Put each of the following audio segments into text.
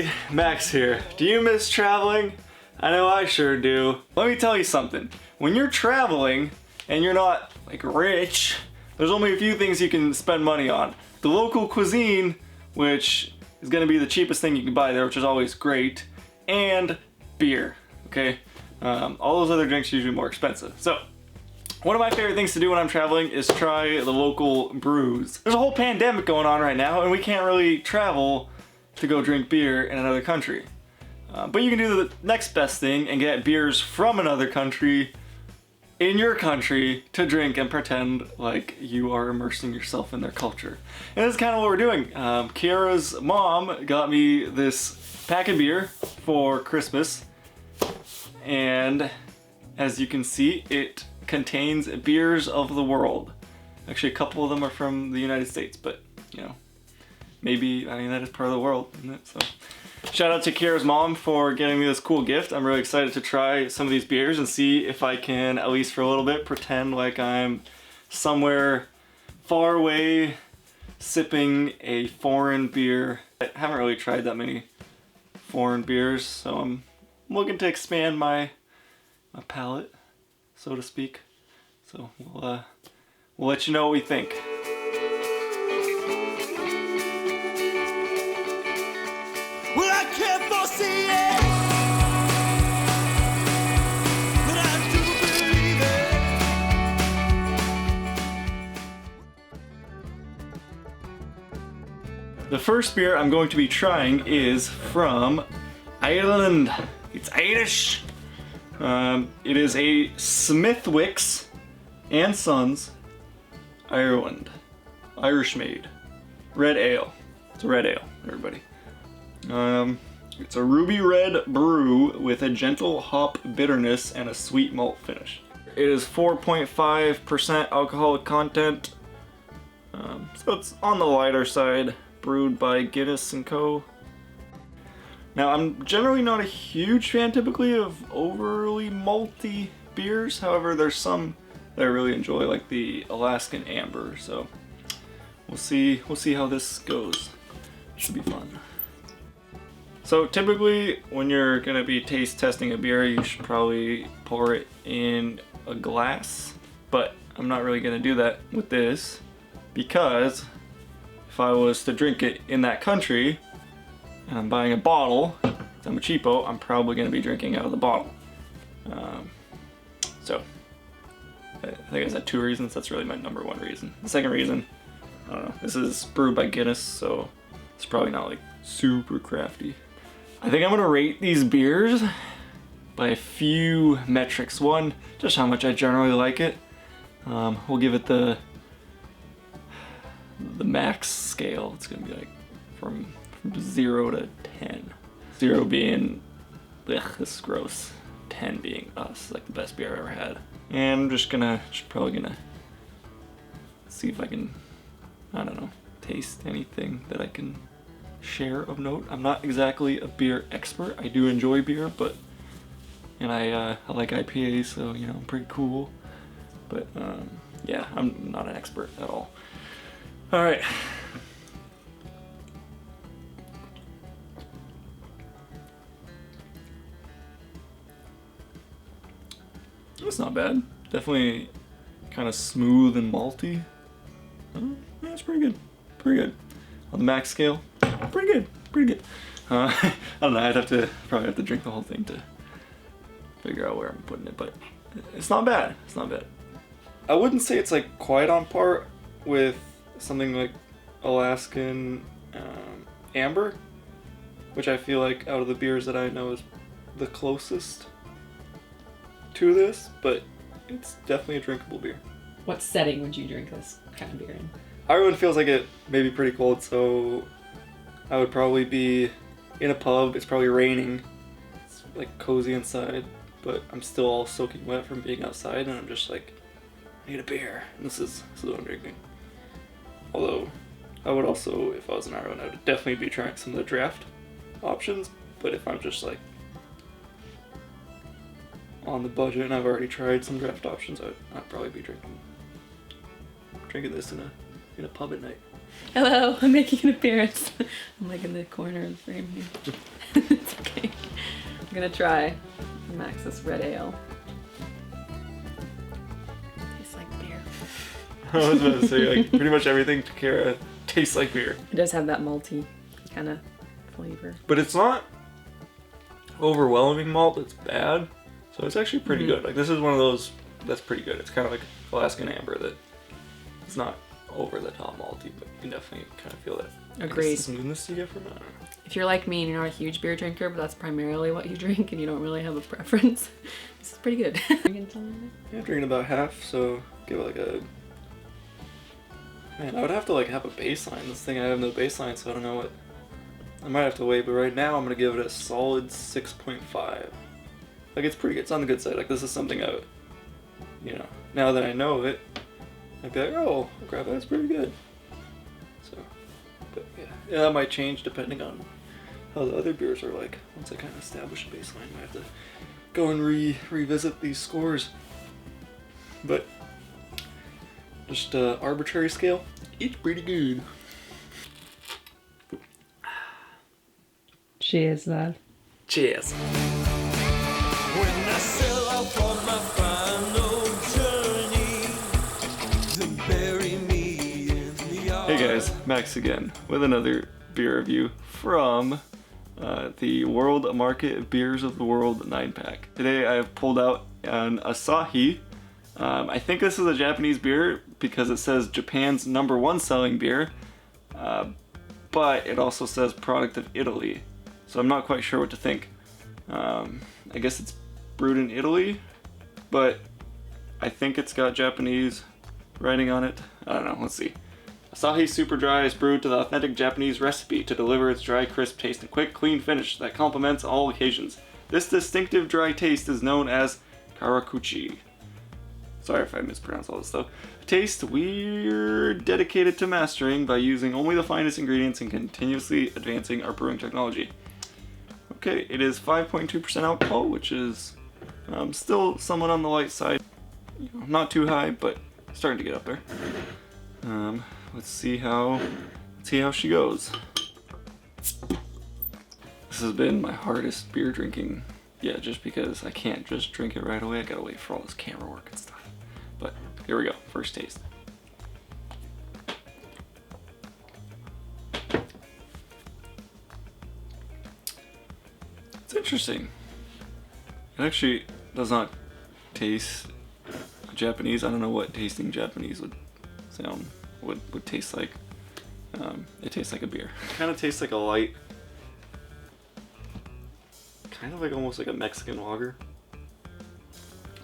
everybody, Max here. Do you miss traveling? I know I sure do. Let me tell you something. When you're traveling and you're not like rich, there's only a few things you can spend money on. The local cuisine, which is gonna be the cheapest thing you can buy there, which is always great, and beer, okay? All those other drinks are usually more expensive. So, one of my favorite things to do when I'm traveling is try the local brews. There's a whole pandemic going on right now and we can't really travel to go drink beer in another country. But you can do the next best thing and get beers from another country in your country to drink and pretend like you are immersing yourself in their culture. And that's kind of what we're doing. Kiera's mom got me this pack of beer for Christmas. And as you can see, it contains beers of the world. Actually, a couple of them are from the United States, but you know, maybe, I mean, that is part of the world, isn't it? So, shout out to Kiera's mom for getting me this cool gift. I'm really excited to try some of these beers and see if I can, at least for a little bit, pretend like I'm somewhere far away sipping a foreign beer. I haven't really tried that many foreign beers, so I'm looking to expand my palate, so to speak. So we'll let you know what we think. Well, I can't foresee it, but I do believe it. The first beer I'm going to be trying is from Ireland. It's Irish. It is a Smithwick's and Sons Ireland Irish Maid Red Ale. It's a red ale, everybody. It's a ruby red brew with a gentle hop bitterness and a sweet malt finish. It is 4.5% alcoholic content, so it's on the lighter side, brewed by Guinness & Co. Now, I'm generally not a huge fan typically of overly malty beers, however there's some that I really enjoy, like the Alaskan Amber, so we'll see how this goes. Should be fun. So typically when you're gonna be taste testing a beer, you should probably pour it in a glass, but I'm not really gonna do that with this because if I was to drink it in that country and I'm buying a bottle, if I'm a cheapo, I'm probably gonna be drinking out of the bottle. So I think I said 2 reasons. That's really my number 1 reason. The second reason, I don't know, this is brewed by Guinness, so it's probably not like super crafty. I think I'm gonna rate these beers by a few metrics. One, just how much I generally like it. We'll give it the max scale. It's gonna be like from 0 to 10. 0 being, ugh, this is gross. 10 being like the best beer I've ever had. And I'm just probably gonna see if I can, I don't know, taste anything that I can share of note. I'm not exactly a beer expert. I do enjoy beer, and I like IPAs, so you know, I'm pretty cool. But yeah, I'm not an expert at all. All right. It's not bad. Definitely kind of smooth and malty. Yeah, it's pretty good. Pretty good. On the max scale, pretty good. Pretty good. I don't know. Probably have to drink the whole thing to figure out where I'm putting it, but it's not bad. It's not bad. I wouldn't say it's like quite on par with something like Alaskan Amber, which I feel like out of the beers that I know is the closest to this, but it's definitely a drinkable beer. What setting would you drink this kind of beer in? Ireland feels like it may be pretty cold, so I would probably be in a pub. It's probably raining. It's like cozy inside, but I'm still all soaking wet from being outside, and I'm just like, I need a beer. And this is what I'm drinking. Although, I would also, if I was in Ireland, I would definitely be trying some of the draft options, but if I'm just like on the budget and I've already tried some draft options, I'd probably be drinking this in in a pub at night. Hello, I'm making an appearance. I'm like in the corner of the frame here. It's okay. I'm gonna try Max's Red Ale. Tastes like beer. I was about to say, like, pretty much everything Kiera tastes like beer. It does have that malty kind of flavor. But it's not overwhelming malt that's bad. So it's actually pretty good. Like, this is one of those that's pretty good. It's kind of like Alaskan Amber that it's not over the top malty, but you can definitely kind of feel that. Agreed. The smoothness you get from it. If you're like me and you're not a huge beer drinker, but that's primarily what you drink and you don't really have a preference, this is pretty good. Yeah, I'm drinking about half, so give it like a... Man, I would have to like have a baseline. This thing I have no baseline, so I don't know what... I might have to wait, but right now I'm gonna give it a solid 6.5. Like, it's pretty good. It's on the good side. Like, this is something I, you know, now that I know it, I'd be like, oh, crap, that's pretty good. So, but yeah, that might change depending on how the other beers are like. Once I kind of establish a baseline, I have to go and revisit these scores. But just arbitrary scale, it's pretty good. Cheers, lad. Cheers. When I sail off on my final journey, they bury me in the yard. Hey guys, Max again with another beer review from the World Market Beers of the World 9-pack. Today I have pulled out an Asahi. I think this is a Japanese beer because it says Japan's #1 selling beer, but it also says product of Italy, so I'm not quite sure what to think. I guess it's brewed in Italy, but I think it's got Japanese writing on it. I don't know, let's see. Asahi Super Dry is brewed to the authentic Japanese recipe to deliver its dry, crisp taste and quick, clean finish that complements all occasions. This distinctive dry taste is known as Karakuchi. Sorry if I mispronounced all this though. A taste we're dedicated to mastering by using only the finest ingredients and continuously advancing our brewing technology. Okay, it is 5.2% alcohol, which is still somewhat on the light side. You know, not too high, but starting to get up there. Let's see how she goes. This has been my hardest beer drinking, yeah, just because I can't just drink it right away. I gotta wait for all this camera work and stuff. But here we go, first taste. It's interesting. It actually does not taste Japanese. I don't know what tasting Japanese would sound, would taste like. It tastes like a beer. It kind of tastes like a light, kind of like almost like a Mexican lager.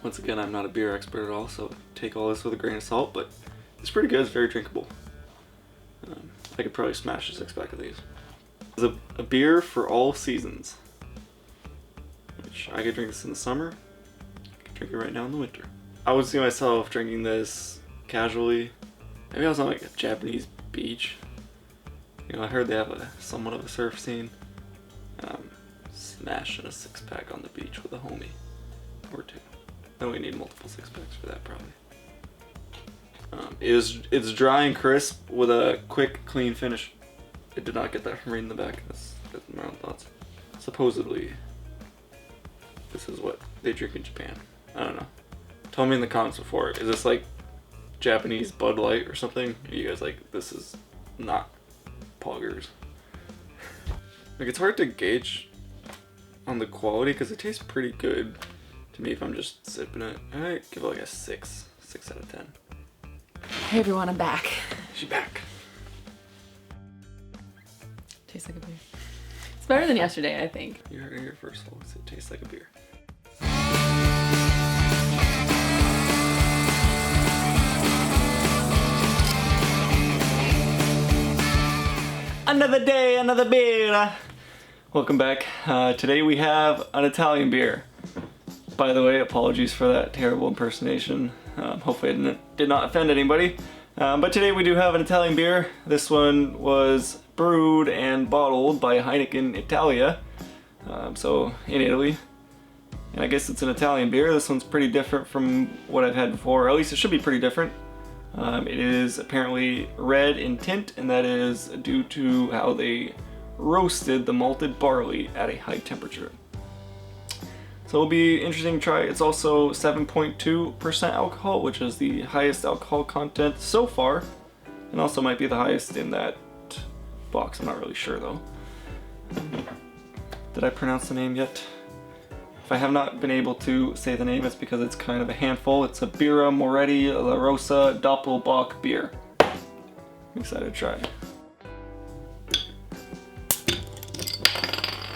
Once again, I'm not a beer expert at all, so take all this with a grain of salt, but it's pretty good. It's very drinkable. I could probably smash a 6-pack of these. It's a beer for all seasons. Which I could drink this in the summer. I could drink it right now in the winter. I would see myself drinking this casually. Maybe I was on like a Japanese beach. You know, I heard they have somewhat of a surf scene. Smashing a 6-pack on the beach with a homie or two. Then we need multiple 6-packs for that probably. It's dry and crisp with a quick, clean finish. I did not get that from reading the back. That's my own thoughts. Supposedly, this is what they drink in Japan. I don't know. Tell me in the comments before. Is this like Japanese Bud Light or something? Are you guys like, this is not poggers? Like, it's hard to gauge on the quality because it tastes pretty good to me if I'm just sipping it. I might give it like a 6 out of 10. Hey everyone, I'm back. She's back. Tastes like a beer. It's better than yesterday, I think. You heard it here first, folks. It tastes like a beer. Another day, another beer. Welcome back. Today we have an Italian beer. By the way, apologies for that terrible impersonation. Hopefully I did not offend anybody. But today we do have an Italian beer. This one was brewed and bottled by Heineken Italia, so in Italy. And I guess it's an Italian beer. This one's pretty different from what I've had before, or at least it should be pretty different. It is apparently red in tint, and that is due to how they roasted the malted barley at a high temperature. So it'll be interesting to try. It's also 7.2% alcohol, which is the highest alcohol content so far, and also might be the highest in that box. I'm not really sure though. Did I pronounce the name yet? If I have not been able to say the name, it's because it's kind of a handful. It's a Birra Moretti La Rosa Doppelbock beer. I'm excited to try.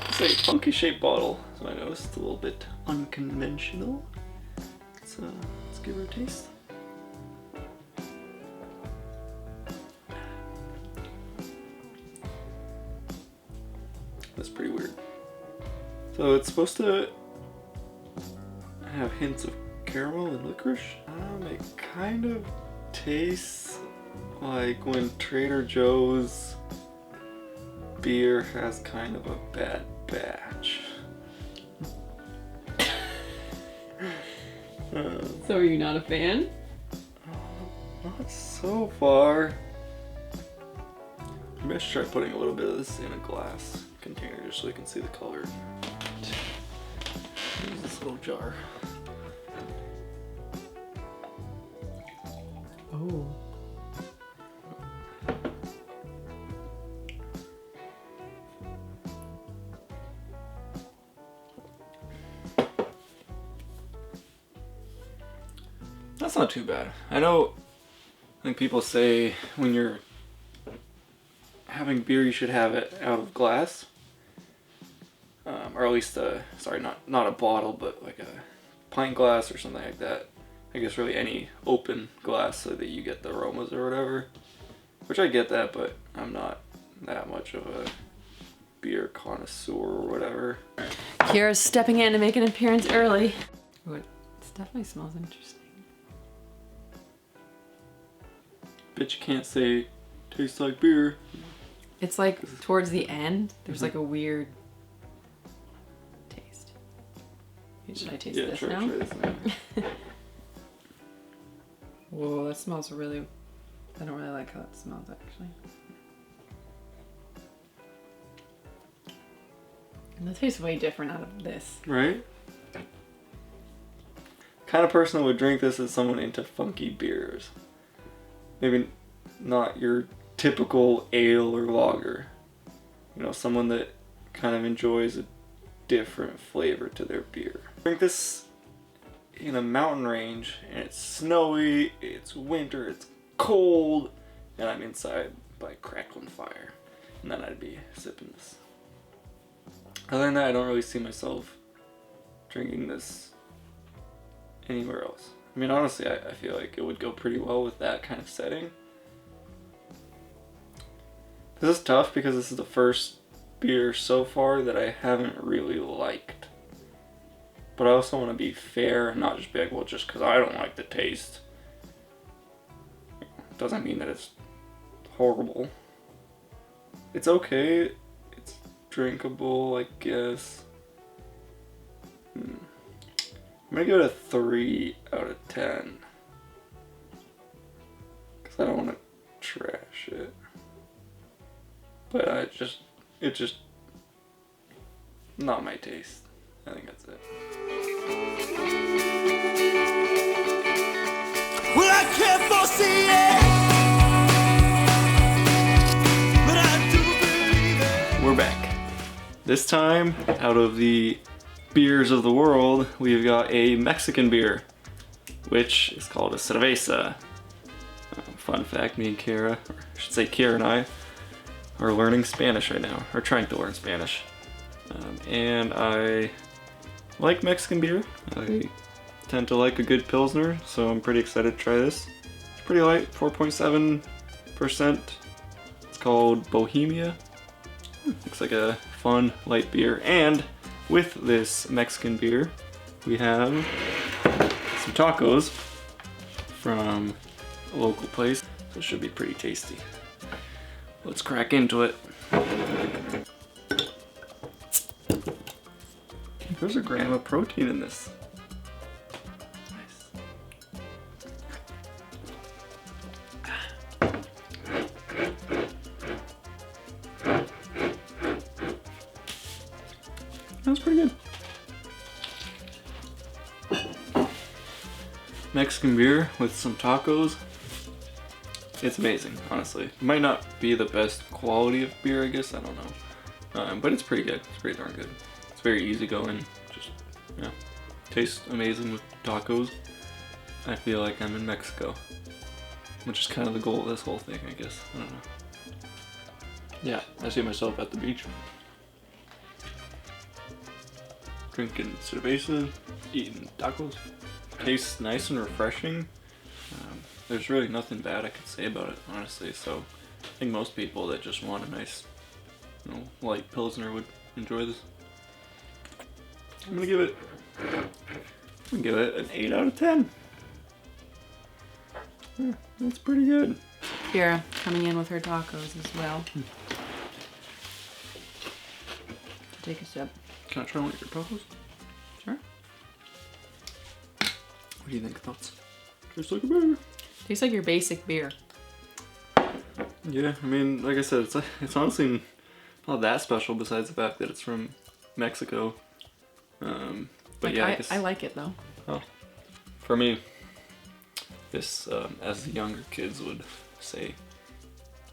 It's a funky shaped bottle, so I noticed it's a little bit unconventional. Let's give her a taste. That's pretty weird. So it's supposed to have hints of caramel and licorice. It kind of tastes like when Trader Joe's beer has kind of a bad batch. So are you not a fan? Not so far. Maybe I should try putting a little bit of this in a glass container just so you can see the color. Use this little jar. Oh. That's not too bad. I think people say when you're having beer, you should have it out of glass. Or at least, not a bottle, but like a pint glass or something like that. I guess really any open glass so that you get the aromas or whatever. Which I get that, but I'm not that much of a beer connoisseur or whatever. Kiera's stepping in to make an appearance early. Oh, it definitely smells interesting. Bet you can't say tastes like beer. It's like towards the end, there's like a weird taste. Should I taste this try now? this now. Whoa, that smells really... I don't really like how it smells actually. And that tastes way different out of this. Right? Kind of person that would drink this is someone into funky beers. Maybe not your typical ale or lager. You know, someone that kind of enjoys a different flavor to their beer. Drink this in a mountain range and it's snowy, it's winter, it's cold, and I'm inside by crackling fire. And then I'd be sipping this. Other than that, I don't really see myself drinking this anywhere else. I mean, honestly, I feel like it would go pretty well with that kind of setting. This is tough because this is the first beer so far that I haven't really liked. But I also want to be fair and not just be like, well, just because I don't like the taste doesn't mean that it's horrible. It's okay. It's drinkable, I guess. I'm gonna give it a 3 out of 10. Because I don't want to trash it. But it's just not my taste. I think that's it. Well, I can't foresee it, but I do believe it. We're back. This time, out of the beers of the world, we've got a Mexican beer, which is called a Cerveza. Fun fact, me and Kiera, or I should say Kiera and I, are learning Spanish right now, or trying to learn Spanish. And I like Mexican beer. I tend to like a good Pilsner, so I'm pretty excited to try this. It's pretty light, 4.7%. It's called Bohemia. Looks like a fun, light beer. And with this Mexican beer, we have some tacos from a local place. So it should be pretty tasty. Let's crack into it. There's a gram of protein in this. Nice. That's pretty good. Mexican beer with some tacos. It's amazing, honestly. It might not be the best quality of beer, I guess. I don't know. But it's pretty good. It's pretty darn good. It's very easygoing. Just, yeah. Tastes amazing with tacos. I feel like I'm in Mexico. Which is kind of the goal of this whole thing, I guess. I don't know. Yeah, I see myself at the beach. Drinking cerveza, eating tacos. Tastes nice and refreshing. There's really nothing bad I could say about it, honestly. So I think most people that just want a nice, light pilsner would enjoy this. I'm gonna give it an 8 out of 10. Yeah, that's pretty good. Kiera coming in with her tacos as well. Take a sip. Can I try one of your tacos? Sure. What do you think? Thoughts? Tastes like a beer. Tastes like your basic beer. Yeah, I mean, like I said, it's honestly not that special besides the fact that it's from Mexico. But yeah, I like it though. Oh, for me, this, as the younger kids would say,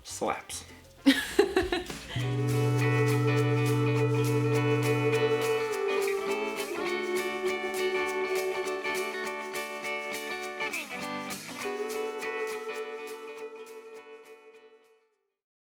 slaps.